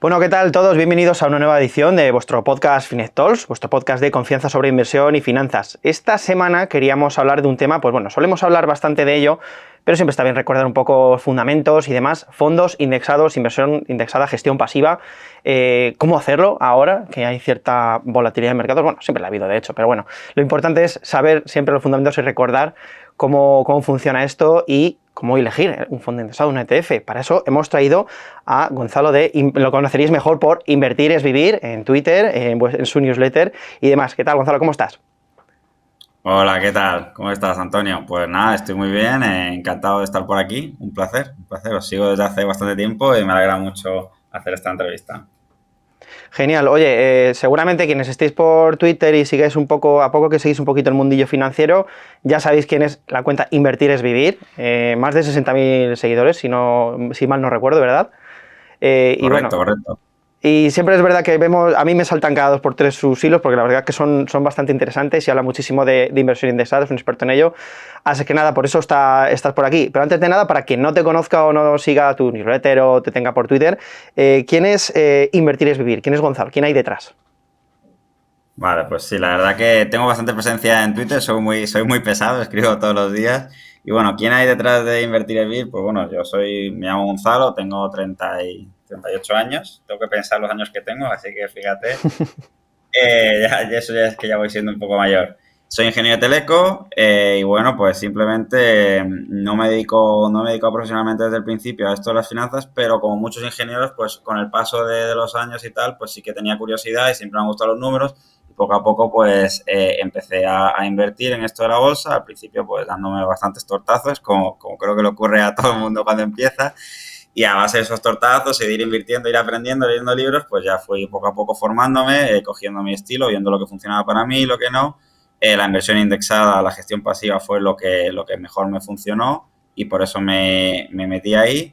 Bueno, ¿qué tal todos? Bienvenidos a una nueva edición de vuestro podcast Finet Talks, vuestro podcast de confianza sobre inversión y finanzas. Esta semana queríamos hablar de un tema, pues bueno, solemos hablar bastante de ello, pero siempre está bien recordar un poco fundamentos y demás, fondos indexados, inversión indexada, gestión pasiva, cómo hacerlo ahora que hay cierta volatilidad en mercados. Bueno, siempre la ha habido de hecho, pero bueno, lo importante es saber siempre los fundamentos y recordar cómo funciona esto y cómo elegir un fondo indexado, un ETF. Para eso hemos traído a Gonzalo lo conoceréis mejor por Invertir es Vivir en Twitter, en su newsletter y demás. ¿Qué tal, Gonzalo? ¿Cómo estás? Hola, ¿qué tal? ¿Cómo estás, Antonio? Pues nada, estoy muy bien, encantado de estar por aquí. Un placer, un placer. Os sigo desde hace bastante tiempo y me alegra mucho hacer esta entrevista. Genial. Oye, seguramente quienes estéis por Twitter y sigáis un poco, a poco que seguís un poquito el mundillo financiero, ya sabéis quién es la cuenta Invertir es Vivir. Más de 60.000 seguidores, si mal no recuerdo, ¿verdad? Y bueno, Correcto, correcto. y siempre es verdad que vemos, a mí me saltan cada 2 por 3 sus hilos, porque la verdad que son bastante interesantes y habla muchísimo de inversión indexada, es un experto en ello. Así que nada, por eso estás por aquí. Pero antes de nada, para quien no te conozca o no siga tu newsletter o te tenga por Twitter, ¿quién es Invertir es Vivir? ¿Quién es Gonzalo? ¿Quién hay detrás? Vale, pues sí, la verdad que tengo bastante presencia en Twitter, soy muy pesado, escribo todos los días. Y bueno, ¿quién hay detrás de Invertir en Vivir? Pues bueno, me llamo Gonzalo, tengo 38 años, tengo que pensar los años que tengo, así que fíjate. Eso ya es que ya voy siendo un poco mayor. Soy ingeniero teleco y bueno, pues simplemente no me dedico profesionalmente desde el principio a esto de las finanzas, pero como muchos ingenieros, pues con el paso de los años y tal, pues sí que tenía curiosidad y siempre me han gustado los números y poco a poco pues empecé a invertir en esto de la bolsa, al principio pues dándome bastantes tortazos, como creo que le ocurre a todo el mundo cuando empieza. Y a base de esos tortazos y de ir invirtiendo, ir aprendiendo, leyendo libros, pues ya fui poco a poco formándome, cogiendo mi estilo, viendo lo que funcionaba para mí y lo que no. La inversión indexada, la gestión pasiva fue lo que mejor me funcionó y por eso me metí ahí.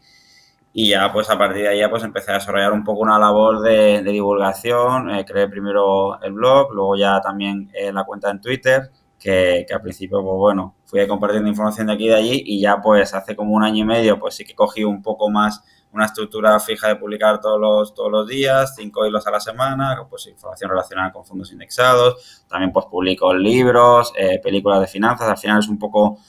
Y ya pues a partir de ahí ya, pues empecé a desarrollar un poco una labor de divulgación. Creé primero el blog, luego ya también la cuenta en Twitter, que al principio pues bueno, fui compartiendo información de aquí y de allí y ya pues hace como un año y medio pues sí que cogí un poco más una estructura fija de publicar todos los días, 5 hilos a la semana, pues información relacionada con fondos indexados. También pues publico libros, películas de finanzas. Al final es un poco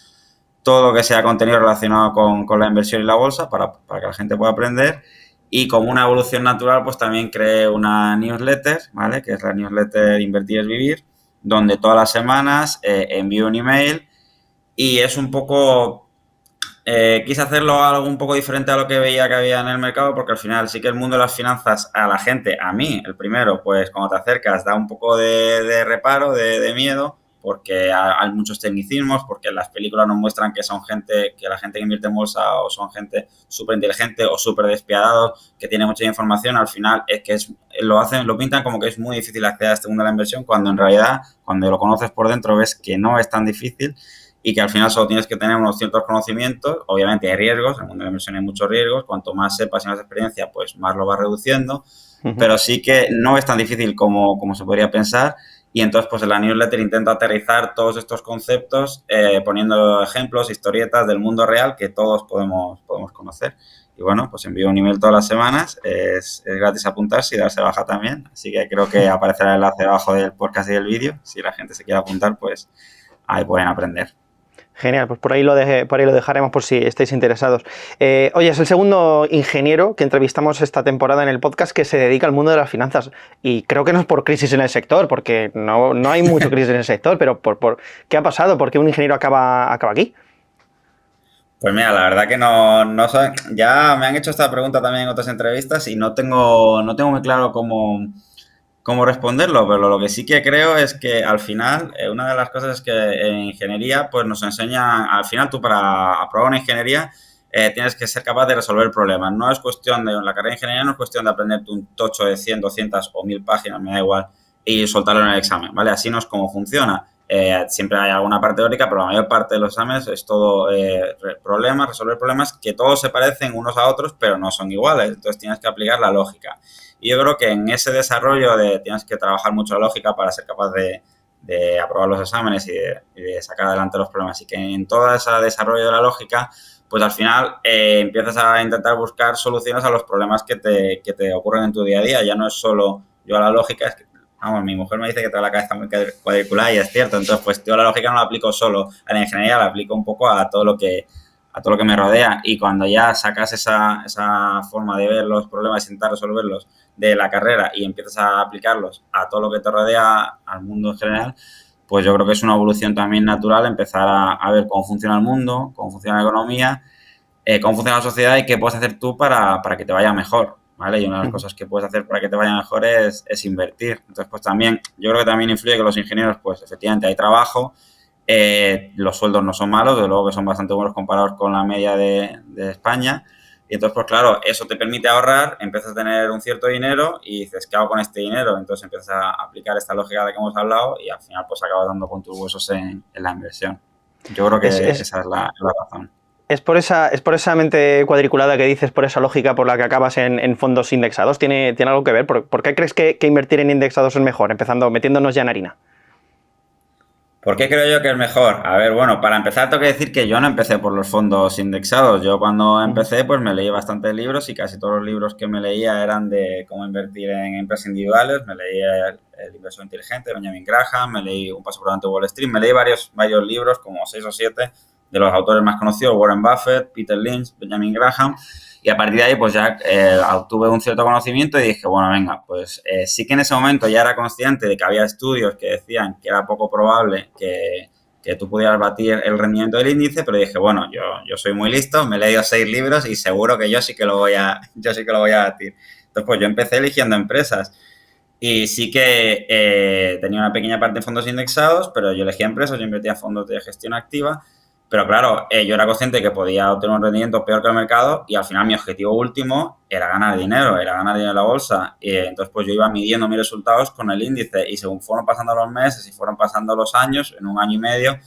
todo lo que sea contenido relacionado con la inversión y la bolsa para que la gente pueda aprender. Y como una evolución natural, pues también creé una newsletter, ¿vale? Que es la newsletter Invertir es Vivir, donde todas las semanas envío un email y es un poco... quise hacerlo algo un poco diferente a lo que veía que había en el mercado, porque al final sí que el mundo de las finanzas a la gente, a mí, el primero, pues cuando te acercas da un poco de reparo, de miedo, porque hay muchos tecnicismos, porque las películas nos muestran que son gente, que la gente que invierte en bolsa o son gente súper inteligente o súper despiadados, que tiene mucha información. Al final es que lo pintan como que es muy difícil acceder a este mundo de la inversión, cuando en realidad, cuando lo conoces por dentro, ves que no es tan difícil y que al final solo tienes que tener unos ciertos conocimientos. Obviamente hay riesgos, en el mundo de la inversión hay muchos riesgos, cuanto más sepas y más experiencia, pues más lo vas reduciendo, pero sí que no es tan difícil como se podría pensar. Y entonces, pues en la newsletter intento aterrizar todos estos conceptos poniendo ejemplos, historietas del mundo real que todos podemos conocer. Y bueno, pues envío un email todas las semanas, es gratis apuntarse y darse baja también, así que creo que aparecerá el enlace debajo del podcast y del vídeo. Si la gente se quiere apuntar, pues ahí pueden aprender. Genial, pues por ahí lo dejaremos por si estáis interesados. Oye, es el segundo ingeniero que entrevistamos esta temporada en el podcast que se dedica al mundo de las finanzas. Y creo que no es por crisis en el sector, porque no hay mucho crisis en el sector, pero ¿qué ha pasado? ¿Por qué un ingeniero acaba aquí? Pues mira, la verdad que no sé. Ya me han hecho esta pregunta también en otras entrevistas y no tengo muy claro cómo responderlo, pero lo que sí que creo es que al final, una de las cosas es que en ingeniería, pues nos enseñan, al final tú para aprobar una ingeniería tienes que ser capaz de resolver problemas. No es cuestión en la carrera de ingeniería no es cuestión de aprenderte un tocho de 100, 200 o 1000 páginas, me da igual, y soltarlo en el examen, ¿vale? Así no es como funciona. Siempre hay alguna parte teórica, pero la mayor parte de los exámenes es todo resolver problemas que todos se parecen unos a otros, pero no son iguales. Entonces tienes que aplicar la lógica. Y yo creo que en ese desarrollo tienes que trabajar mucho la lógica para ser capaz de aprobar los exámenes y de sacar adelante los problemas. Y que en todo ese desarrollo de la lógica, pues al final empiezas a intentar buscar soluciones a los problemas que te ocurren en tu día a día. Ya no es solo yo a la lógica, es que, vamos, mi mujer me dice que tengo la cabeza muy cuadriculada y es cierto. Entonces, pues yo la lógica no la aplico solo a la ingeniería, la aplico un poco a todo lo que me rodea, y cuando ya sacas esa forma de ver los problemas y intentar resolverlos de la carrera y empiezas a aplicarlos a todo lo que te rodea, al mundo en general, pues yo creo que es una evolución también natural empezar a ver cómo funciona el mundo, cómo funciona la economía, cómo funciona la sociedad y qué puedes hacer tú para que te vaya mejor, ¿vale? Y una de las cosas que puedes hacer para que te vaya mejor es invertir. Entonces, pues también, yo creo que también influye que los ingenieros, pues efectivamente hay trabajo, los sueldos no son malos, de luego que son bastante buenos comparados con la media de España. Y entonces, pues claro, eso te permite ahorrar, empiezas a tener un cierto dinero y dices, ¿qué hago con este dinero? Entonces empiezas a aplicar esta lógica de que hemos hablado y al final pues acabas dando con tus huesos en la inversión. Yo creo que esa es la razón. Es por esa mente cuadriculada que dices, por esa lógica por la que acabas en fondos indexados. ¿Tiene algo que ver? ¿Por qué crees que invertir en indexados es mejor? Empezando, metiéndonos ya en harina. ¿Por qué creo yo que es mejor? A ver, bueno, para empezar tengo que decir que yo no empecé por los fondos indexados. Yo cuando empecé pues me leí bastantes libros y casi todos los libros que me leía eran de cómo invertir en empresas individuales. Me leí El inversor inteligente de Benjamin Graham, me leí Un paso por delante de Wall Street, me leí varios libros, como 6 o 7, de los autores más conocidos, Warren Buffett, Peter Lynch, Benjamin Graham. Y a partir de ahí, pues ya obtuve un cierto conocimiento y dije, bueno, venga, pues sí que en ese momento ya era consciente de que había estudios que decían que era poco probable que tú pudieras batir el rendimiento del índice, pero dije, bueno, yo soy muy listo, me he leído 6 libros y seguro que yo sí que lo voy a batir. Entonces, pues yo empecé eligiendo empresas y sí que tenía una pequeña parte en fondos indexados, pero yo elegía empresas, yo invertía en fondos de gestión activa. Pero claro, yo era consciente de que podía obtener un rendimiento peor que el mercado y al final mi objetivo último era ganar dinero en la bolsa. Y entonces pues yo iba midiendo mis resultados con el índice y según fueron pasando los meses y fueron pasando los años, en un año y medio,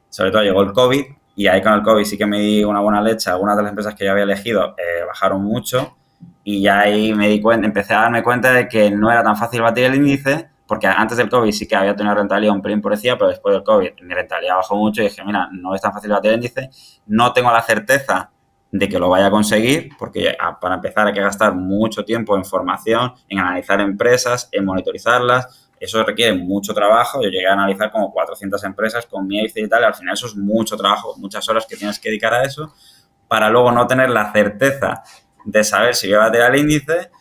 sobre todo llegó el COVID y ahí con el COVID sí que me di una buena leche. Algunas de las empresas que yo había elegido bajaron mucho y ya ahí me di cuenta, empecé a darme cuenta de que no era tan fácil batir el índice, porque antes del COVID sí que había tenido una rentabilidad un pelín por encima, pero después del COVID mi rentabilidad bajó mucho y dije, mira, no es tan fácil batir el índice, no tengo la certeza de que lo vaya a conseguir, porque para empezar hay que gastar mucho tiempo en formación, en analizar empresas, en monitorizarlas, eso requiere mucho trabajo. Yo llegué a analizar como 400 empresas con mi Excel y tal, y al final eso es mucho trabajo, muchas horas que tienes que dedicar a eso, para luego no tener la certeza de saber si voy a batir el índice,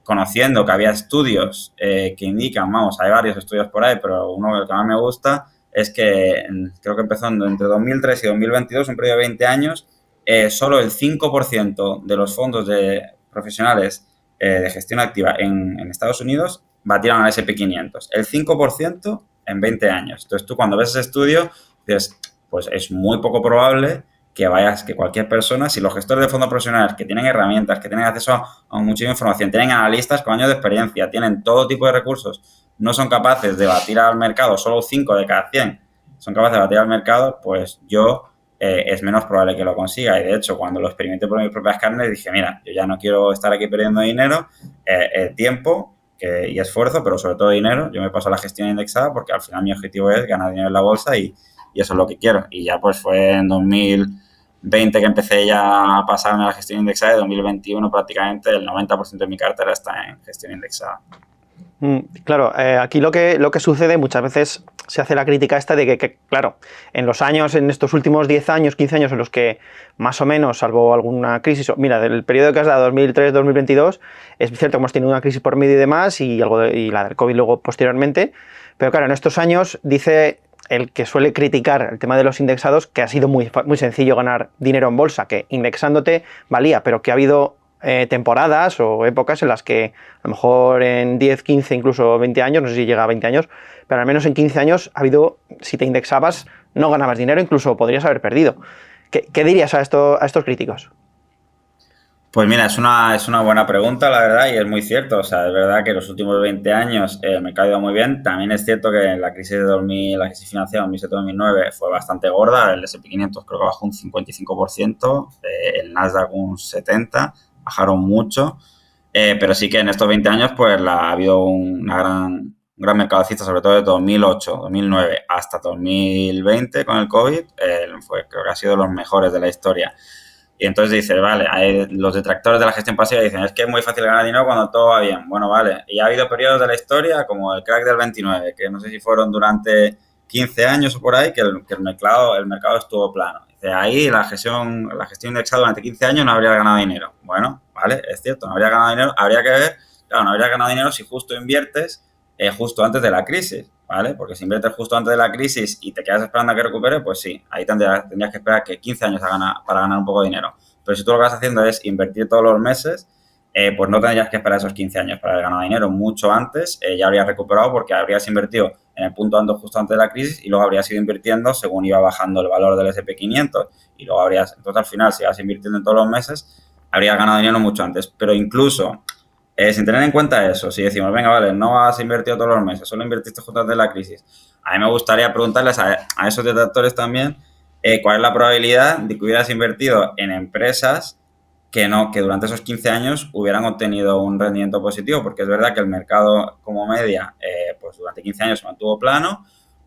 conociendo que había estudios que indican, vamos, hay varios estudios por ahí, pero uno del que más me gusta es que creo que empezó entre 2003 y 2022, un periodo de 20 años, solo el 5% de los fondos profesionales de gestión activa en Estados Unidos batieron al SP500. El 5% en 20 años. Entonces tú cuando ves ese estudio dices, pues es muy poco probable que cualquier persona, si los gestores de fondos profesionales que tienen herramientas, que tienen acceso a muchísima información, tienen analistas con años de experiencia, tienen todo tipo de recursos, no son capaces de batir al mercado, solo 5 de cada 100 son capaces de batir al mercado, pues es menos probable que lo consiga. Y de hecho, cuando lo experimenté por mis propias carnes, dije, mira, yo ya no quiero estar aquí perdiendo dinero, tiempo y esfuerzo, pero sobre todo dinero. Yo me paso a la gestión indexada porque al final mi objetivo es ganar dinero en la bolsa y eso es lo que quiero. Y ya pues fue en 2020 que empecé ya a pasarme a la gestión indexada, y 2021 prácticamente el 90% de mi cartera está en gestión indexada. Claro, aquí lo que sucede muchas veces se hace la crítica esta de que, claro, en estos últimos 10 años, 15 años en los que más o menos, salvo alguna crisis, mira, del periodo que has dado 2003-2022, es cierto que hemos tenido una crisis por medio y demás y la del COVID luego posteriormente, pero claro, en estos años dice el que suele criticar el tema de los indexados que ha sido muy sencillo ganar dinero en bolsa, que indexándote valía, pero que ha habido temporadas o épocas en las que a lo mejor en 10, 15, incluso 20 años, no sé si llega a 20 años, pero al menos en 15 años ha habido, si te indexabas, no ganabas dinero, incluso podrías haber perdido. ¿Qué dirías a estos críticos? Pues mira, es una buena pregunta, la verdad, y es muy cierto. O sea, es verdad que los últimos 20 años me ha ido muy bien. También es cierto que la crisis la crisis financiera de 2007-2009 fue bastante gorda. El S&P 500 creo que bajó un 55%, el Nasdaq un 70%, bajaron mucho. Pero sí que en estos 20 años pues ha habido una gran un gran mercado alcista, sobre todo de 2008, 2009 hasta 2020 con el COVID, creo que ha sido de los mejores de la historia. Y entonces dices, vale, los detractores de la gestión pasiva dicen, es que es muy fácil ganar dinero cuando todo va bien. Bueno, vale, y ha habido periodos de la historia como el crack del 29, que no sé si fueron durante 15 años o por ahí, que el mercado estuvo plano. Dice, ahí la gestión indexada durante 15 años no habría ganado dinero. Bueno, vale, es cierto, no habría ganado dinero, habría que ver, claro, no habría ganado dinero si justo inviertes justo antes de la crisis, ¿vale? Porque si inviertes justo antes de la crisis y te quedas esperando a que recupere, pues sí, ahí tendrías que esperar que 15 años para ganar un poco de dinero. Pero si tú lo que estás haciendo es invertir todos los meses, pues no tendrías que esperar esos 15 años para haber ganado dinero. Mucho antes ya habrías recuperado porque habrías invertido en el punto justo antes de la crisis y luego habrías ido invirtiendo según iba bajando el valor del S&P 500 y luego entonces al final, si vas invirtiendo en todos los meses, habrías ganado dinero mucho antes. Pero incluso sin tener en cuenta eso, si decimos, venga, vale, no has invertido todos los meses, solo invertiste justo antes de la crisis, a mí me gustaría preguntarles a esos detractores también cuál es la probabilidad de que hubieras invertido en empresas que durante esos 15 años hubieran obtenido un rendimiento positivo, porque es verdad que el mercado como media, pues durante 15 años se mantuvo plano,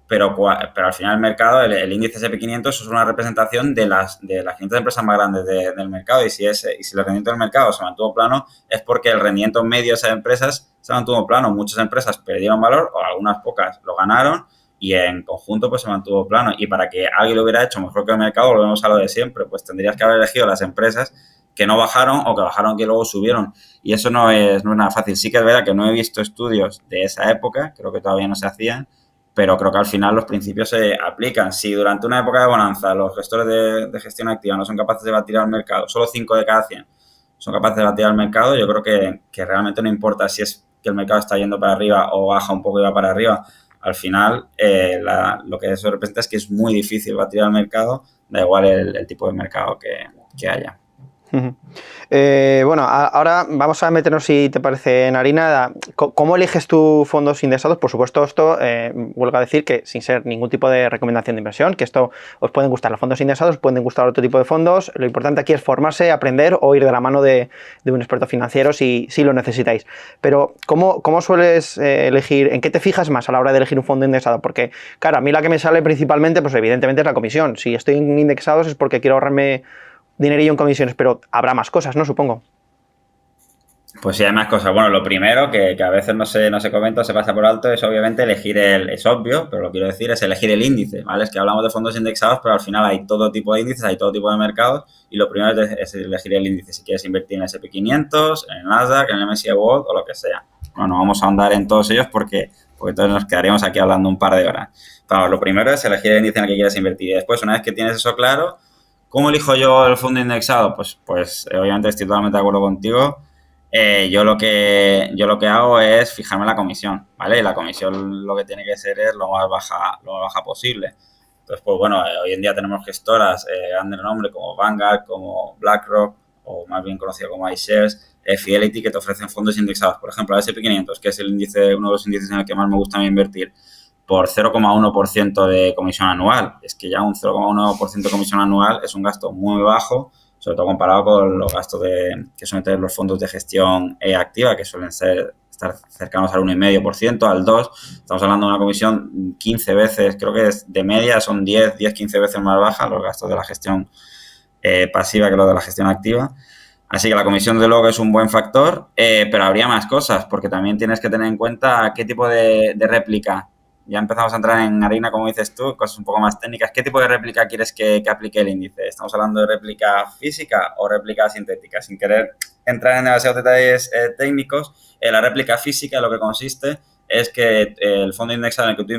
pero al final el mercado, el índice S&P 500 es una representación de las 500 empresas más grandes del mercado y si el rendimiento del mercado se mantuvo plano es porque el rendimiento medio de esas empresas se mantuvo plano. Muchas empresas perdieron valor o algunas pocas lo ganaron y en conjunto pues se mantuvo plano. Y para que alguien lo hubiera hecho mejor que el mercado, volvemos a lo de siempre, pues tendrías que haber elegido las empresas que no bajaron o que bajaron que luego subieron. Y eso no es nada fácil. Sí que es verdad que no he visto estudios de esa época, creo que todavía no se hacían, pero creo que al final los principios se aplican. Si durante una época de bonanza los gestores de gestión activa no son capaces de batir al mercado, solo 5 de cada 100 son capaces de batir al mercado, yo creo que realmente no importa si es que el mercado está yendo para arriba o baja un poco y va para arriba. Al final, lo que eso representa es que es muy difícil batir al mercado, da igual el tipo de mercado que haya. Bueno, ahora vamos a meternos, si te parece, en harina. ¿Cómo eliges tus fondos indexados? Por supuesto, esto vuelvo a decir que sin ser ningún tipo de recomendación de inversión, que esto os pueden gustar los fondos indexados, os pueden gustar otro tipo de fondos. Lo importante aquí es formarse, aprender o ir de la mano de un experto financiero si lo necesitáis. Pero ¿cómo sueles elegir? ¿En qué te fijas más a la hora de elegir un fondo indexado? Porque, claro, a mí la que me sale principalmente, pues evidentemente es la comisión. Si estoy en indexados es porque quiero ahorrarme dinerillo en comisiones, pero habrá más cosas, ¿no? Supongo. Pues sí, hay más cosas. Bueno, lo primero que a veces no se comenta, se pasa por alto, es obviamente es obvio, pero lo quiero decir, es elegir el índice, ¿vale? Es que hablamos de fondos indexados, pero al final hay todo tipo de índices, hay todo tipo de mercados, y lo primero es elegir el índice. Si quieres invertir en el S&P 500, en el Nasdaq, en el MSCI World o lo que sea. Bueno, no vamos a ahondar en todos ellos porque entonces nos quedaríamos aquí hablando un par de horas. Pero lo primero es elegir el índice en el que quieras invertir. Y después, una vez que tienes eso claro, ¿cómo elijo yo el fondo indexado? Pues obviamente estoy totalmente de acuerdo contigo. Yo lo que hago es fijarme la comisión, ¿vale? Y la comisión lo que tiene que ser es lo más baja posible. Entonces, pues bueno, hoy en día tenemos gestoras grandes de nombre como Vanguard, como BlackRock, o más bien conocido como iShares, Fidelity, que te ofrecen fondos indexados. Por ejemplo, el S&P 500, que es uno de los índices en el que más me gusta a mí invertir, por 0,1% de comisión anual. Es que ya un 0,1% de comisión anual es un gasto muy bajo, sobre todo comparado con los gastos que suelen tener los fondos de gestión activa, que suelen estar cercanos al 1,5%, al 2%. Estamos hablando de una comisión 15 veces, creo que es de media, son 15 veces más baja los gastos de la gestión pasiva que los de la gestión activa. Así que la comisión de luego es un buen factor, pero habría más cosas, porque también tienes que tener en cuenta qué tipo de réplica. Ya empezamos a entrar en harina, como dices tú, cosas un poco más técnicas. ¿Qué tipo de réplica quieres que aplique el índice? ¿Estamos hablando de réplica física o réplica sintética? Sin querer entrar en demasiados detalles técnicos, la réplica física lo que consiste es que el fondo indexado en el que tú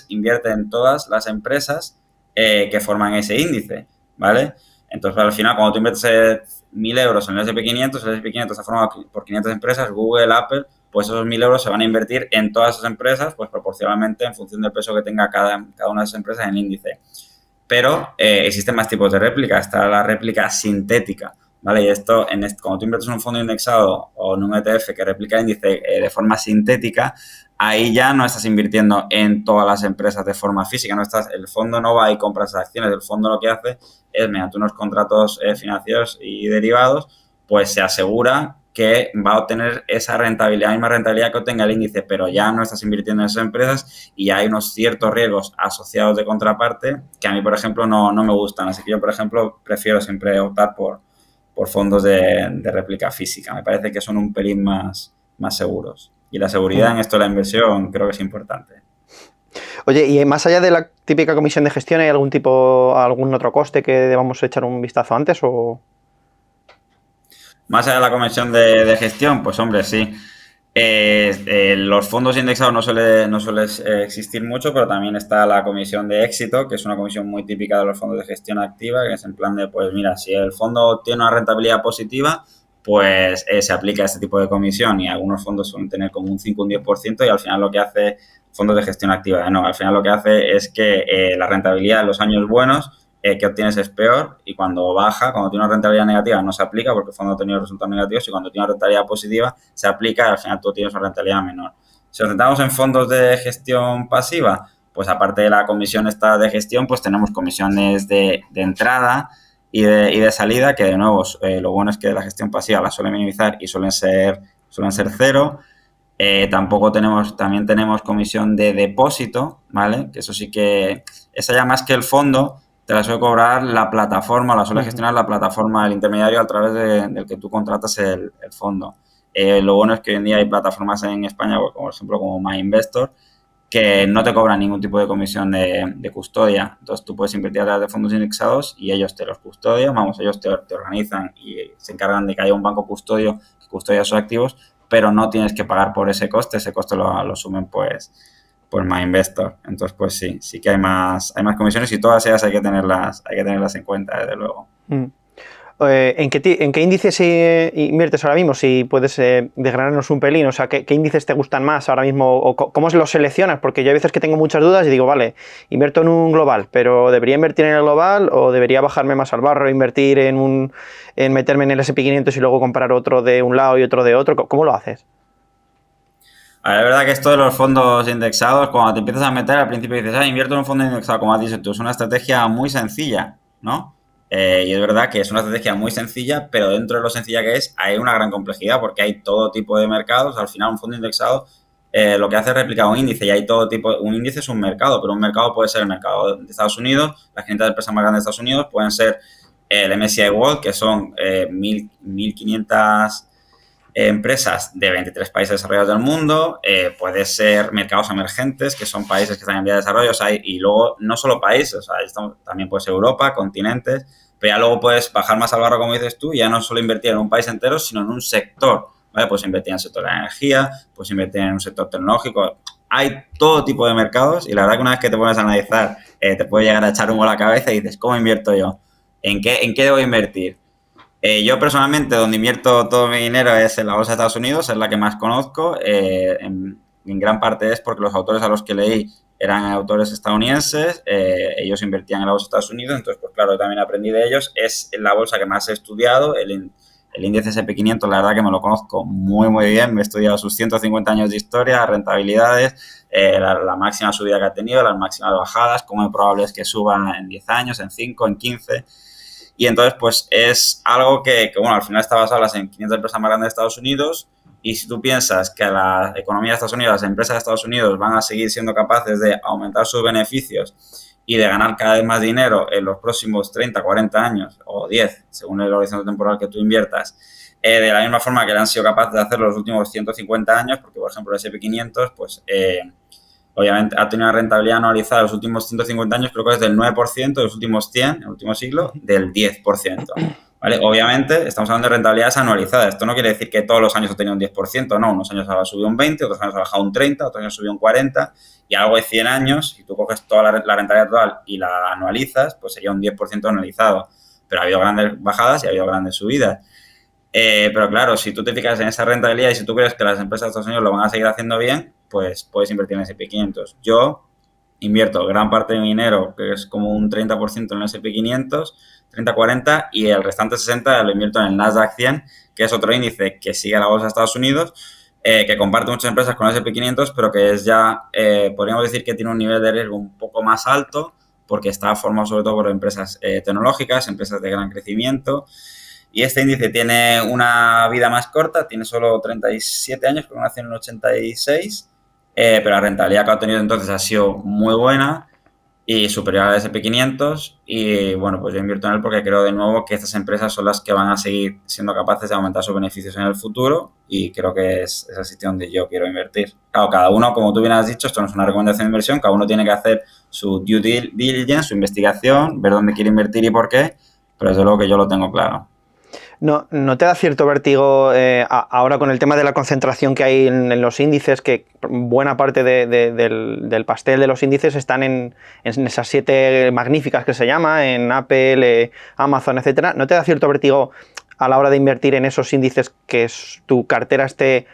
invierte en todas las empresas que forman ese índice, ¿vale? Entonces, al final, cuando tú inviertes 1.000 euros en el S&P 500, el S&P 500 está formado por 500 empresas, Google, Apple, pues esos 1.000 euros se van a invertir en todas esas empresas, pues proporcionalmente en función del peso que tenga cada una de esas empresas en el índice. Pero existen más tipos de réplica. Está la réplica sintética, ¿vale? Y esto, cuando tú inviertes en un fondo indexado o en un ETF que replica el índice de forma sintética, ahí ya no estás invirtiendo en todas las empresas de forma física. El fondo no va y compra esas acciones. El fondo lo que hace es, mediante unos contratos financieros y derivados, pues se asegura que va a obtener esa rentabilidad, la misma rentabilidad que obtenga el índice, pero ya no estás invirtiendo en esas empresas y hay unos ciertos riesgos asociados de contraparte que a mí, por ejemplo, no me gustan. Así que yo, por ejemplo, prefiero siempre optar por fondos de réplica física. Me parece que son un pelín más seguros. Y la seguridad en esto de la inversión creo que es importante. Oye, y más allá de la típica comisión de gestión, ¿hay algún otro coste que debamos echar un vistazo antes o...? Más allá de la comisión de gestión, pues hombre, sí. Los fondos indexados no suele existir mucho, pero también está la comisión de éxito, que es una comisión muy típica de los fondos de gestión activa, que es en plan de, pues mira, si el fondo tiene una rentabilidad positiva, pues se aplica este tipo de comisión y algunos fondos suelen tener como un 5 o un 10% y al final lo que hace fondos de gestión activa, no, al final lo que hace es que la rentabilidad en los años buenos que obtienes es peor y cuando baja, cuando tiene una rentabilidad negativa no se aplica porque el fondo ha tenido resultados negativos y cuando tiene una rentabilidad positiva se aplica y al final tú tienes una rentabilidad menor. Si nos centramos en fondos de gestión pasiva, pues aparte de la comisión esta de gestión, pues tenemos comisiones de entrada y de salida, que de nuevo lo bueno es que la gestión pasiva la suelen minimizar y suelen ser cero. También tenemos comisión de depósito, ¿vale? Que eso sí que, esa ya más que el fondo, te la suele cobrar la plataforma, la suele gestionar la plataforma del intermediario a través del que tú contratas el fondo. Lo bueno es que hoy en día hay plataformas en España, como por ejemplo como MyInvestor, que no te cobran ningún tipo de comisión de custodia. Entonces tú puedes invertir a través de fondos indexados y ellos te los custodian, ellos te organizan y se encargan de que haya un banco custodio que custodia esos activos, pero no tienes que pagar por ese coste lo sumen pues MyInvestor. Entonces, pues sí que hay más comisiones y todas ellas hay que tenerlas en cuenta, desde luego. ¿En qué índices inviertes ahora mismo? Si puedes desgranarnos un pelín, o sea, ¿qué índices te gustan más ahora mismo o cómo los seleccionas? Porque yo hay veces que tengo muchas dudas y digo, vale, invierto en un global, pero ¿debería invertir en el global o debería bajarme más al barro e invertir en meterme en el S&P 500 y luego comprar otro de un lado y otro de otro? ¿Cómo lo haces? Es verdad que esto de los fondos indexados, cuando te empiezas a meter al principio dices, invierto en un fondo indexado, como has dicho tú, es una estrategia muy sencilla, ¿no? Y es verdad que es una estrategia muy sencilla, pero dentro de lo sencilla que es, hay una gran complejidad porque hay todo tipo de mercados. Al final, un fondo indexado lo que hace es replicar un índice y hay todo tipo. Un índice es un mercado, pero un mercado puede ser el mercado de Estados Unidos, las 500 empresas más grandes de Estados Unidos, pueden ser el MSCI World, que son 1.500 empresas de 23 países desarrollados del mundo, puede ser mercados emergentes, que son países que están en vía de desarrollo, y luego no solo países, también puede ser Europa, continentes, pero ya luego puedes bajar más al barro, como dices tú, y ya no solo invertir en un país entero, sino en un sector, ¿vale? Puedes invertir en el sector de la energía, puedes invertir en un sector tecnológico, hay todo tipo de mercados y la verdad que una vez que te pones a analizar, te puede llegar a echar humo a la cabeza y dices, ¿cómo invierto yo? ¿En qué debo invertir? Yo personalmente donde invierto todo mi dinero es en la bolsa de Estados Unidos, es la que más conozco. En gran parte es porque los autores a los que leí eran autores estadounidenses, ellos invertían en la bolsa de Estados Unidos, entonces pues claro, yo también aprendí de ellos. Es la bolsa que más he estudiado, el índice S&P 500, la verdad que me lo conozco muy bien, me he estudiado sus 150 años de historia, rentabilidades, la máxima subida que ha tenido, las máximas bajadas, cómo es probable es que suban en 10 años, en 5, en 15... Y entonces, pues es algo que bueno, al final está basado en las 500 empresas más grandes de Estados Unidos. Y si tú piensas que la economía de Estados Unidos, las empresas de Estados Unidos van a seguir siendo capaces de aumentar sus beneficios y de ganar cada vez más dinero en los próximos 30, 40 años o 10, según el horizonte temporal que tú inviertas, de la misma forma que han sido capaces de hacerlo los últimos 150 años, porque por ejemplo el S&P 500, pues obviamente ha tenido una rentabilidad anualizada en los últimos 150 años, creo que es del 9%, de los últimos 100, en el último siglo, del 10%. ¿Vale? Obviamente, estamos hablando de rentabilidades anualizadas. Esto no quiere decir que todos los años ha tenido un 10%, no. Unos años ha subido un 20%, otros años ha bajado un 30%, otros años ha subido un 40%, y algo de 100 años, si tú coges toda la rentabilidad total y la anualizas, pues sería un 10% anualizado. Pero ha habido grandes bajadas y ha habido grandes subidas. Pero claro, si tú te fijas en esa rentabilidad y si tú crees que las empresas de Estados Unidos lo van a seguir haciendo bien, pues puedes invertir en S&P 500. Yo invierto gran parte de mi dinero, que es como un 30% en el S&P 500, 30-40, y el restante 60% lo invierto en el Nasdaq 100, que es otro índice que sigue a la bolsa de Estados Unidos, que comparte muchas empresas con el S&P 500, pero que es ya, podríamos decir que tiene un nivel de riesgo un poco más alto, porque está formado sobre todo por empresas tecnológicas, empresas de gran crecimiento. y este índice tiene una vida más corta, tiene solo 37 años, porque nació en el 86, pero la rentabilidad que ha tenido entonces ha sido muy buena y superior al S&P 500 y bueno, pues yo invierto en él porque creo de nuevo que estas empresas son las que van a seguir siendo capaces de aumentar sus beneficios en el futuro y creo que es el sitio donde yo quiero invertir. Claro, cada uno, como tú bien has dicho, esto no es una recomendación de inversión, cada uno tiene que hacer su due diligence, su investigación, ver dónde quiere invertir y por qué, pero desde luego que yo lo tengo claro. ¿No te da cierto vértigo ahora con el tema de la concentración que hay en los índices, que buena parte del pastel de los índices están en esas 7 magníficas que se llama, en Apple, Amazon, etcétera? ¿No te da cierto vértigo a la hora de invertir en esos índices que tu cartera esté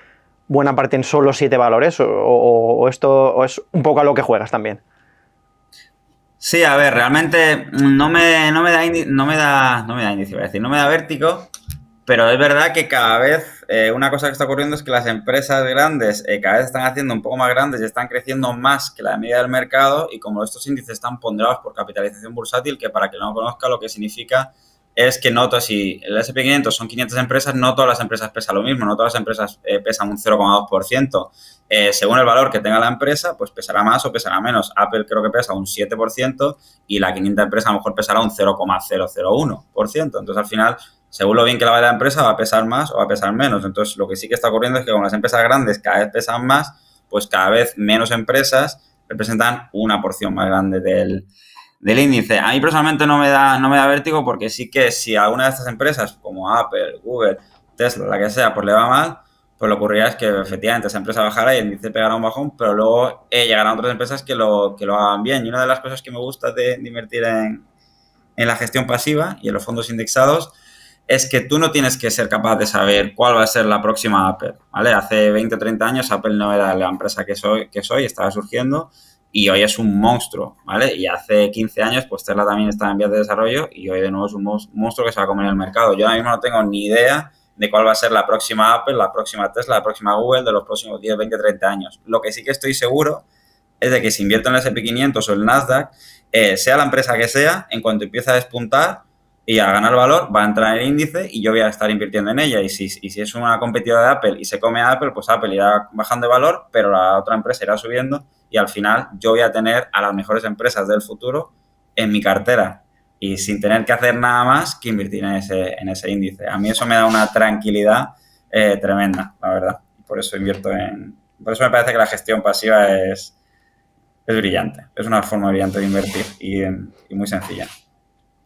buena parte en solo 7 valores? ¿O esto es un poco a lo que juegas también? Sí, a ver, realmente no me da índice, iba a decir, no me da vértigo, pero es verdad que cada vez una cosa que está ocurriendo es que las empresas grandes cada vez están haciendo un poco más grandes y están creciendo más que la media del mercado y como estos índices están ponderados por capitalización bursátil, que para quien no lo conozca lo que significa es que si el S&P 500 son 500 empresas, no todas las empresas pesan lo mismo, no todas las empresas pesan un 0,2%. Según el valor que tenga la empresa, pues pesará más o pesará menos. Apple creo que pesa un 7% y la 500 empresa a lo mejor pesará un 0,001%. Entonces, al final, según lo bien que la vaya la empresa, va a pesar más o va a pesar menos. Entonces, lo que sí que está ocurriendo es que como las empresas grandes cada vez pesan más, pues cada vez menos empresas representan una porción más grande del índice. A mí personalmente no me da vértigo porque sí que si a alguna de estas empresas, como Apple, Google, Tesla, la que sea, pues le va mal, pues lo que ocurrirá es que efectivamente esa empresa bajará y el índice pegará un bajón, pero luego llegarán otras empresas que lo hagan bien. Y una de las cosas que me gusta de invertir en la gestión pasiva y en los fondos indexados es que tú no tienes que ser capaz de saber cuál va a ser la próxima Apple, ¿vale? Hace 20 o 30 años Apple no era la empresa que soy, estaba surgiendo y hoy es un monstruo, ¿vale? Y hace 15 años pues Tesla también estaba en vías de desarrollo y hoy de nuevo es un monstruo que se va a comer el mercado. Yo ahora mismo no tengo ni idea de cuál va a ser la próxima Apple, la próxima Tesla, la próxima Google de los próximos 10, 20, 30 años. Lo que sí que estoy seguro es de que si invierto en el S&P 500 o el Nasdaq, sea la empresa que sea, en cuanto empiece a despuntar y a ganar valor, va a entrar en el índice y yo voy a estar invirtiendo en ella. Y si es una competidora de Apple y se come a Apple, pues Apple irá bajando de valor, pero la otra empresa irá subiendo y al final yo voy a tener a las mejores empresas del futuro en mi cartera y sin tener que hacer nada más que invertir en ese índice. A mí eso me da una tranquilidad tremenda, la verdad. Por eso por eso me parece que la gestión pasiva es brillante. Es una forma brillante de invertir y muy sencilla.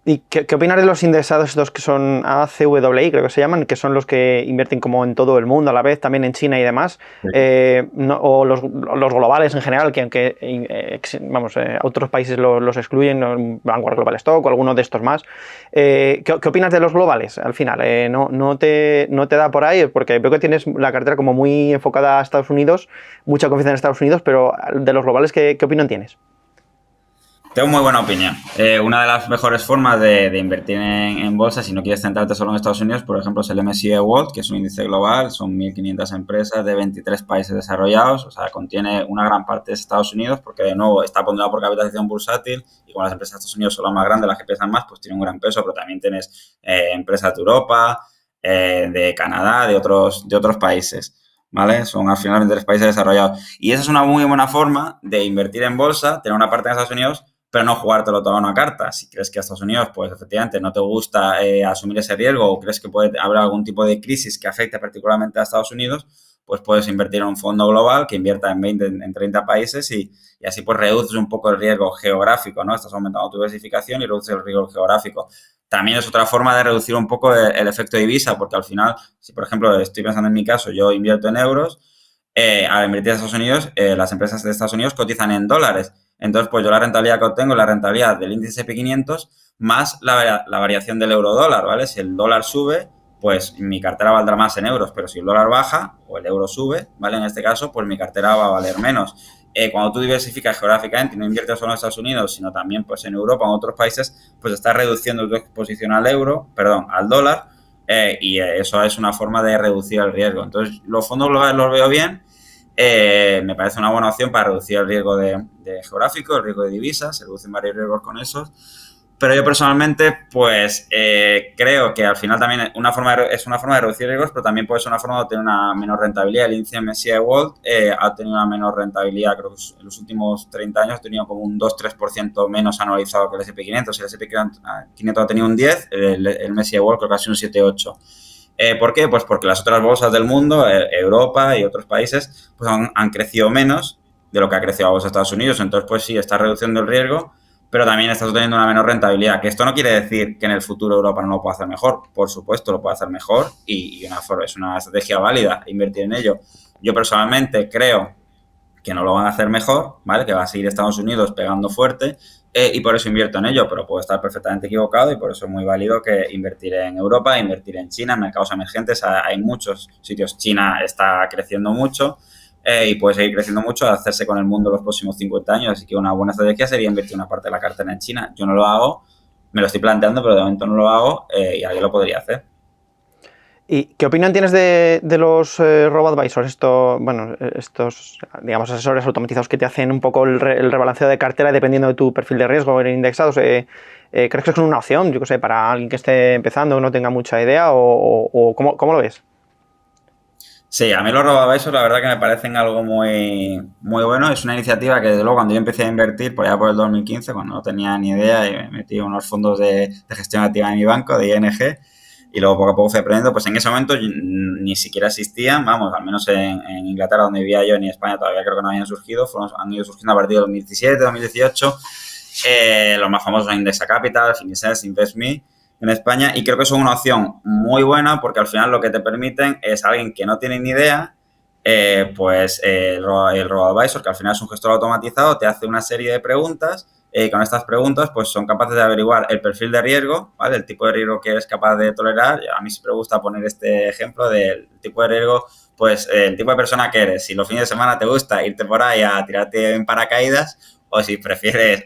¿Y qué opinas de los indexados estos que son ACWI, creo que se llaman, que son los que invierten como en todo el mundo a la vez, también en China y demás? Sí. O los globales en general, que aunque otros países los excluyen, Vanguard Global Stock o alguno de estos más. ¿Qué opinas de los globales al final? ¿No te da por ahí? Porque veo que tienes la cartera como muy enfocada a Estados Unidos, mucha confianza en Estados Unidos, pero de los globales, ¿qué opinión tienes? Tengo muy buena opinión. Una de las mejores formas de invertir en bolsa, si no quieres centrarte solo en Estados Unidos, por ejemplo, es el MSCI World, que es un índice global, son 1.500 empresas de 23 países desarrollados, o sea, contiene una gran parte de Estados Unidos, porque de nuevo está ponderado por capitalización bursátil y como las empresas de Estados Unidos son las más grandes, las que pesan más, pues tienen un gran peso, pero también tienes empresas de Europa, de Canadá, de otros países. ¿Vale? Son al final 23 países desarrollados. Y esa es una muy buena forma de invertir en bolsa, tener una parte en Estados Unidos, pero no jugártelo toda una carta. Si crees que a Estados Unidos, pues efectivamente no te gusta asumir ese riesgo o crees que puede haber algún tipo de crisis que afecte particularmente a Estados Unidos, pues puedes invertir en un fondo global que invierta en 20, en 30 países y así pues reduces un poco el riesgo geográfico, ¿no? Estás aumentando tu diversificación y reduces el riesgo geográfico. También es otra forma de reducir un poco el efecto divisa, porque al final, si por ejemplo estoy pensando en mi caso, yo invierto en euros, al invertir en Estados Unidos, las empresas de Estados Unidos cotizan en dólares. Entonces, pues yo la rentabilidad que obtengo es la rentabilidad del índice S&P 500 más la variación del euro-dólar, ¿vale? Si el dólar sube, pues mi cartera valdrá más en euros, pero si el dólar baja o el euro sube, ¿vale? En este caso, pues mi cartera va a valer menos. Cuando tú diversificas geográficamente y no inviertes solo en Estados Unidos, sino también pues en Europa o en otros países, pues estás reduciendo tu exposición al dólar, y eso es una forma de reducir el riesgo. Entonces, los fondos globales los veo bien. Me parece una buena opción para reducir el riesgo de geográfico, el riesgo de divisas, se reducen varios riesgos con esos. Pero yo personalmente, pues creo que al final también es una forma de reducir riesgos, pero también puede ser una forma de obtener una menor rentabilidad. El índice MSCI World ha tenido una menor rentabilidad, creo que en los últimos 30 años ha tenido como un 2-3% menos anualizado que el S&P 500. El S&P 500 ha tenido un 10, el MSCI World creo que ha sido un 7-8. ¿Por qué? Pues porque las otras bolsas del mundo, Europa y otros países, pues han crecido menos de lo que ha crecido la bolsa de Estados Unidos. Entonces, pues sí, está reduciendo el riesgo, pero también estás obteniendo una menor rentabilidad. Que esto no quiere decir que en el futuro Europa no lo pueda hacer mejor. Por supuesto, lo puede hacer mejor y es una estrategia válida invertir en ello. Yo personalmente creo que no lo van a hacer mejor, ¿vale? Que va a seguir Estados Unidos pegando fuerte y por eso invierto en ello, pero puedo estar perfectamente equivocado y por eso es muy válido que invertir en Europa, invertir en China, en mercados emergentes. Hay muchos sitios. China está creciendo mucho y puede seguir creciendo mucho, hacerse con el mundo los próximos 50 años, así que una buena estrategia sería invertir una parte de la cartera en China. Yo no lo hago, me lo estoy planteando, pero de momento no lo hago y alguien lo podría hacer. ¿Y qué opinión tienes de los robo-advisors? Estos, digamos, asesores automatizados que te hacen un poco el rebalanceo de cartera dependiendo de tu perfil de riesgo en indexados. ¿Crees que es una opción, yo qué sé, para alguien que esté empezando o no tenga mucha idea? ¿O cómo lo ves? Sí, a mí los robo-advisors la verdad que me parecen algo muy, muy bueno. Es una iniciativa que desde luego cuando yo empecé a invertir, por allá por el 2015, cuando no tenía ni idea y me metí en unos fondos de gestión activa de mi banco, de ING, y luego poco a poco fui aprendiendo, pues en ese momento ni siquiera existían, vamos, al menos en Inglaterra donde vivía yo, ni en España todavía creo que no habían surgido, han ido surgiendo a partir de 2017, 2018, los más famosos son Indexa Capital, Finicens, InvestMe en España, y creo que son una opción muy buena porque al final lo que te permiten es alguien que no tiene ni idea, el robo-advisor, que al final es un gestor automatizado, te hace una serie de preguntas y con estas preguntas pues son capaces de averiguar el perfil de riesgo, ¿vale? El tipo de riesgo que eres capaz de tolerar. A mí siempre me gusta poner este ejemplo del tipo de riesgo, pues el tipo de persona que eres. Si los fines de semana te gusta irte por ahí a tirarte en paracaídas o si prefieres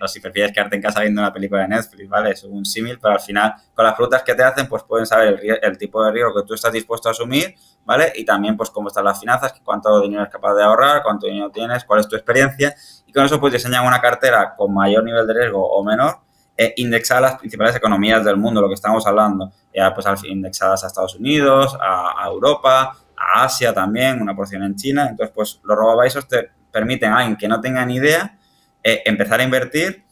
quedarte en casa viendo una película de Netflix, ¿vale? Es un símil, pero al final con las preguntas que te hacen pues pueden saber el tipo de riesgo que tú estás dispuesto a asumir, ¿vale? Y también pues cómo están las finanzas, cuánto dinero eres capaz de ahorrar, cuánto dinero tienes, cuál es tu experiencia, y con eso pues diseñan una cartera con mayor nivel de riesgo o menor, indexada a las principales economías del mundo, lo que estamos hablando, ya pues indexadas a Estados Unidos, a Europa, a Asia también, una porción en China. Entonces pues los robo-advisors te permiten a alguien que no tenga ni idea empezar a invertir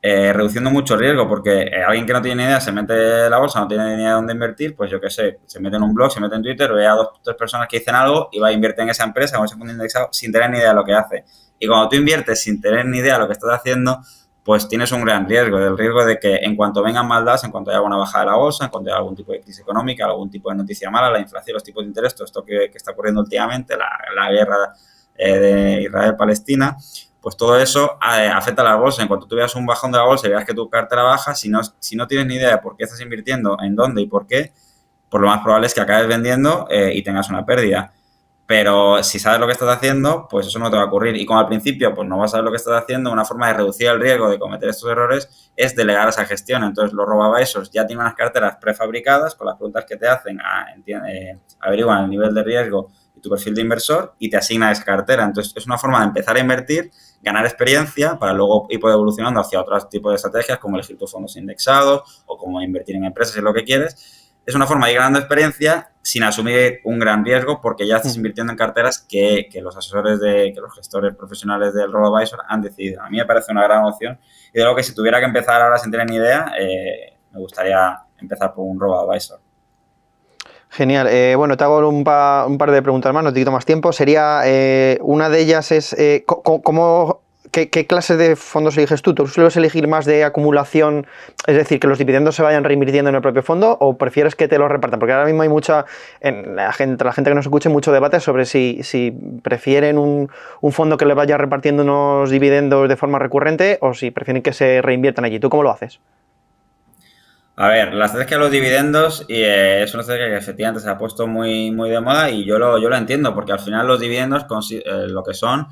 reduciendo mucho el riesgo, porque alguien que no tiene ni idea se mete en la bolsa, no tiene ni idea de dónde invertir, pues yo qué sé, se mete en un blog, se mete en Twitter, ve a 2 personas que dicen algo y va a invertir en esa empresa con ese fondo indexado sin tener ni idea de lo que hace. Y cuando tú inviertes sin tener ni idea de lo que estás haciendo, pues tienes un gran riesgo, el riesgo de que en cuanto vengan maldades, en cuanto haya alguna bajada de la bolsa, en cuanto haya algún tipo de crisis económica, algún tipo de noticia mala, la inflación, los tipos de interés, todo esto que está ocurriendo últimamente, la guerra de Israel-Palestina, pues todo eso afecta a la bolsa. En cuanto tú veas un bajón de la bolsa y veas que tu cartera baja, si no tienes ni idea de por qué estás invirtiendo, en dónde y por qué, pues lo más probable es que acabes vendiendo y tengas una pérdida. Pero si sabes lo que estás haciendo, pues eso no te va a ocurrir. Y como al principio pues no vas a saber lo que estás haciendo, una forma de reducir el riesgo de cometer estos errores es delegar esa gestión. Entonces los robo-advisors ya tienen unas carteras prefabricadas con las preguntas que te hacen, averiguan el nivel de riesgo y tu perfil de inversor y te asigna esa cartera. Entonces es una forma de empezar a invertir, ganar experiencia para luego ir evolucionando hacia otros tipos de estrategias como elegir tus fondos indexados o como invertir en empresas si es lo que quieres. Es una forma de ir ganando experiencia sin asumir un gran riesgo porque ya estás invirtiendo en carteras que los asesores, que los gestores profesionales del robo-advisor han decidido. A mí me parece una gran opción y de lo que si tuviera que empezar ahora sin tener ni idea, me gustaría empezar por un robo-advisor. Genial. Bueno, te hago un par de preguntas más, no te quito más tiempo. Una de ellas es, ¿qué clase de fondos eliges tú? ¿Tú sueles elegir más de acumulación, es decir, que los dividendos se vayan reinvirtiendo en el propio fondo, o prefieres que te los repartan? Porque ahora mismo hay la gente que nos escuche, mucho debate sobre si prefieren un fondo que le vaya repartiendo unos dividendos de forma recurrente o si prefieren que se reinviertan allí. ¿Tú cómo lo haces? A ver, la estrategia de los dividendos es una estrategia que efectivamente se ha puesto muy, muy de moda y yo lo entiendo porque al final los dividendos lo que son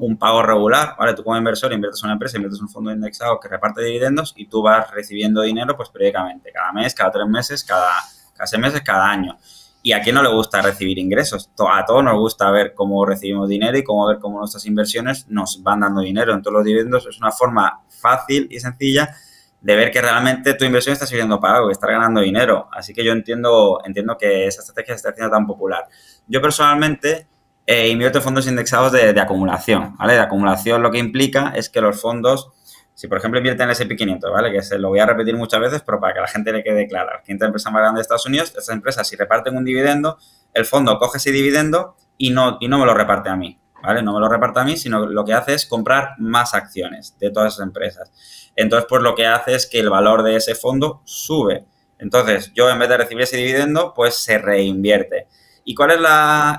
un pago regular, ¿vale? Tú como inversor inviertes en una empresa, inviertes en un fondo indexado que reparte dividendos y tú vas recibiendo dinero pues periódicamente, cada mes, cada 3 meses, cada 6 meses, cada año. ¿Y a quién no le gusta recibir ingresos? A todos nos gusta ver cómo recibimos dinero y ver cómo nuestras inversiones nos van dando dinero. Entonces los dividendos es una forma fácil y sencilla de ver que realmente tu inversión está sirviendo para algo, que estás ganando dinero. Así que yo entiendo que esa estrategia se está haciendo tan popular. Yo personalmente invierto en fondos indexados de acumulación, ¿vale? De acumulación lo que implica es que los fondos, si por ejemplo invierten en el S&P 500, ¿vale? Que se lo voy a repetir muchas veces, pero para que a la gente le quede clara. Las 500 empresas más grandes de Estados Unidos, esas empresas si reparten un dividendo, el fondo coge ese dividendo y no me lo reparte a mí, ¿vale? No me lo reparte a mí, sino lo que hace es comprar más acciones de todas esas empresas. Entonces, pues lo que hace es que el valor de ese fondo sube. Entonces, yo en vez de recibir ese dividendo, pues se reinvierte. ¿Y cuál es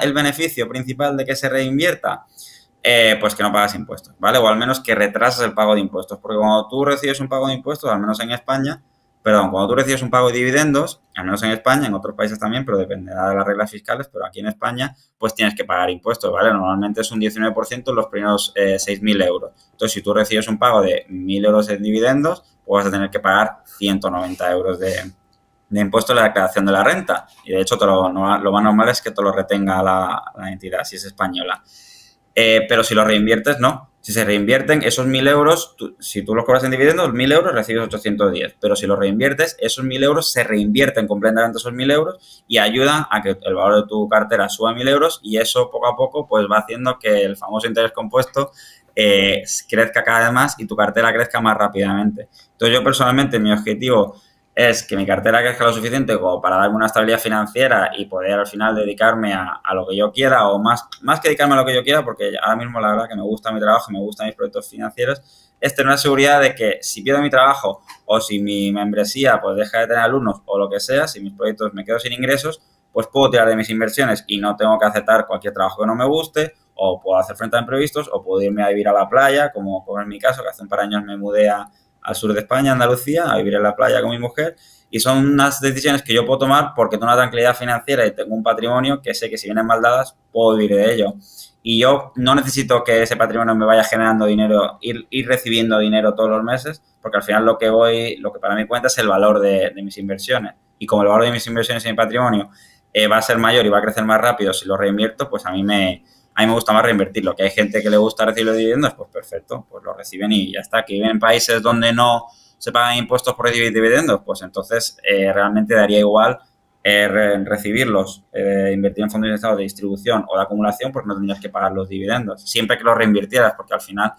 el beneficio principal de que se reinvierta? Pues que no pagas impuestos, ¿vale? O al menos que retrasas el pago de impuestos. Porque cuando tú recibes un pago de impuestos, al menos en España, cuando tú recibes un pago de dividendos, al menos en España, en otros países también, pero dependerá de las reglas fiscales, pero aquí en España, pues tienes que pagar impuestos, ¿vale? Normalmente es un 19% en los primeros 6.000 euros. Entonces, si tú recibes un pago de 1.000 euros en dividendos, pues vas a tener que pagar 190 euros de impuesto en la declaración de la renta. Y de hecho, lo más normal es que te lo retenga la entidad, si es española. Pero si lo reinviertes, no. Si se reinvierten esos 1.000 euros, si tú los cobras en dividendos, 1.000 euros recibes 810. Pero si los reinviertes, esos 1.000 euros se reinvierten completamente esos 1.000 euros y ayudan a que el valor de tu cartera suba 1.000 euros y eso poco a poco pues va haciendo que el famoso interés compuesto crezca cada vez más y tu cartera crezca más rápidamente. Entonces yo personalmente mi objetivo es que mi cartera crezca lo suficiente como para darme una estabilidad financiera y poder al final dedicarme a lo que yo quiera o más que dedicarme a lo que yo quiera, porque ahora mismo la verdad que me gusta mi trabajo y me gustan mis proyectos financieros, es tener la seguridad de que si pierdo mi trabajo o si mi membresía pues deja de tener alumnos o lo que sea, si mis proyectos me quedo sin ingresos, pues puedo tirar de mis inversiones y no tengo que aceptar cualquier trabajo que no me guste, o puedo hacer frente a imprevistos, o puedo irme a vivir a la playa, como en mi caso, que hace un par de años me mudé al sur de España, Andalucía, a vivir en la playa con mi mujer, y son unas decisiones que yo puedo tomar porque tengo una tranquilidad financiera y tengo un patrimonio que sé que si vienen mal dadas, puedo vivir de ello. Y yo no necesito que ese patrimonio me vaya generando dinero, ir recibiendo dinero todos los meses, porque al final lo que para mí cuenta es el valor de mis inversiones. Y como el valor de mis inversiones y mi patrimonio va a ser mayor y va a crecer más rápido si lo reinvierto, pues a mí me gusta más reinvertirlo. Que hay gente que le gusta recibir los dividendos, pues perfecto, pues lo reciben y ya está. Que viven en países donde no se pagan impuestos por recibir dividendos, pues entonces realmente daría igual recibirlos, invertir en fondos indexados de distribución o de acumulación, porque no tendrías que pagar los dividendos. Siempre que los reinvirtieras, porque al final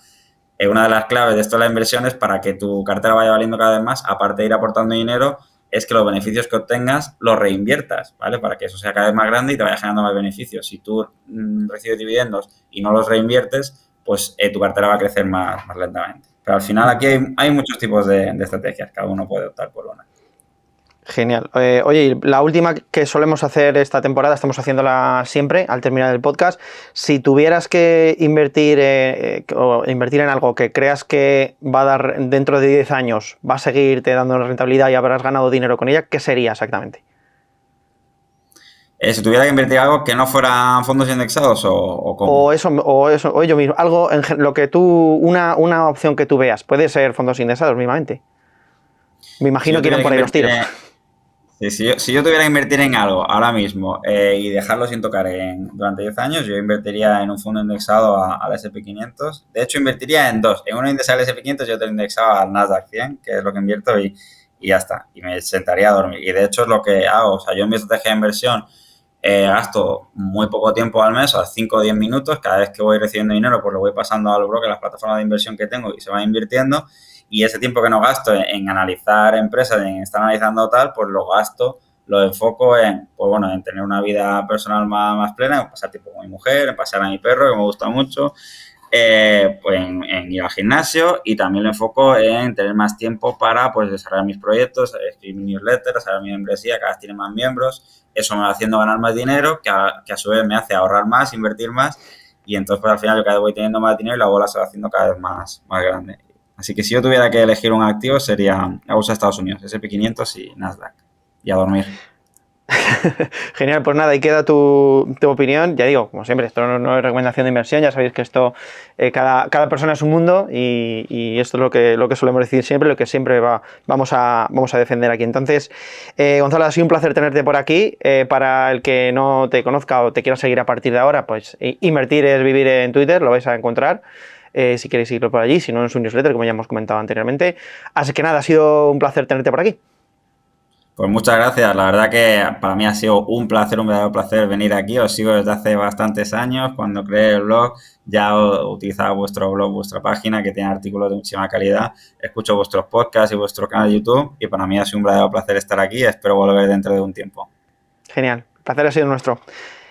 una de las claves de esto de la inversión es para que tu cartera vaya valiendo cada vez más, aparte de ir aportando dinero, es que los beneficios que obtengas los reinviertas, ¿vale? Para que eso sea cada vez más grande y te vaya generando más beneficios. Si tú recibes dividendos y no los reinviertes, pues tu cartera va a crecer más lentamente. Pero al final aquí hay muchos tipos de estrategias, cada uno puede optar por una. Genial. Oye, y la última que solemos hacer esta temporada, estamos haciéndola siempre al terminar el podcast. Si tuvieras que invertir en algo que creas que va a dar dentro de 10 años, va a seguirte dando una rentabilidad y habrás ganado dinero con ella, ¿qué sería exactamente? Si tuviera que invertir algo que no fueran fondos indexados o cómo. O yo mismo, algo lo que una opción que tú veas, puede ser fondos indexados mismamente. Me imagino que irán por ahí los tiros. Si yo tuviera que invertir en algo ahora mismo y dejarlo sin tocar durante 10 años, yo invertiría en un fondo indexado al S&P 500. De hecho, invertiría en dos. En uno indexado al S&P 500 y otro indexado al Nasdaq 100, que es lo que invierto y ya está. Y me sentaría a dormir. Y de hecho es lo que hago. O sea, yo en mi estrategia de inversión gasto muy poco tiempo al mes, a 5 o 10 minutos. Cada vez que voy recibiendo dinero, pues lo voy pasando a los brokers, las plataformas de inversión que tengo y se van invirtiendo. Y ese tiempo que no gasto en analizar empresas, en estar analizando tal, pues lo enfoco en tener una vida personal más plena, en pasar tiempo con mi mujer, en pasear a mi perro, que me gusta mucho, pues en ir al gimnasio, y también lo enfoco en tener más tiempo para pues desarrollar mis proyectos, escribir mi newsletter, hacer mi membresía, cada vez tiene más miembros. Eso me va haciendo ganar más dinero, que a su vez me hace ahorrar más, invertir más, y entonces pues al final yo cada vez voy teniendo más dinero y la bola se va haciendo cada vez más grande. Así que si yo tuviera que elegir un activo sería la bolsa de Estados Unidos, S&P 500 y Nasdaq. Y a dormir. Genial, pues nada, ahí queda tu opinión. Ya digo, como siempre, esto no es recomendación de inversión, ya sabéis que esto, cada persona es un mundo y esto es lo que solemos decir siempre, lo que siempre vamos a defender aquí. Entonces, Gonzalo, ha sido un placer tenerte por aquí. Para el que no te conozca o te quiera seguir a partir de ahora, pues invertir es vivir en Twitter, lo vais a encontrar. si queréis seguirlo por allí, si no en su newsletter, como ya hemos comentado anteriormente. Así que nada, ha sido un placer tenerte por aquí. Pues muchas gracias, la verdad que para mí ha sido un placer, un verdadero placer venir aquí. Os sigo desde hace bastantes años. Cuando creé el blog ya utilizaba vuestro blog, vuestra página, que tiene artículos de muchísima calidad. Escucho vuestros podcasts y vuestro canal de YouTube y para mí ha sido un verdadero placer estar aquí. Espero volver dentro de un tiempo. Genial, el placer ha sido nuestro.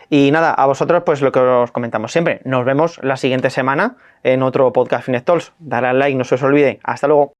Y nada, a vosotros pues lo que os comentamos siempre. Nos vemos la siguiente semana en otro podcast Finet Talks. Dale al like, no se os olvide. Hasta luego.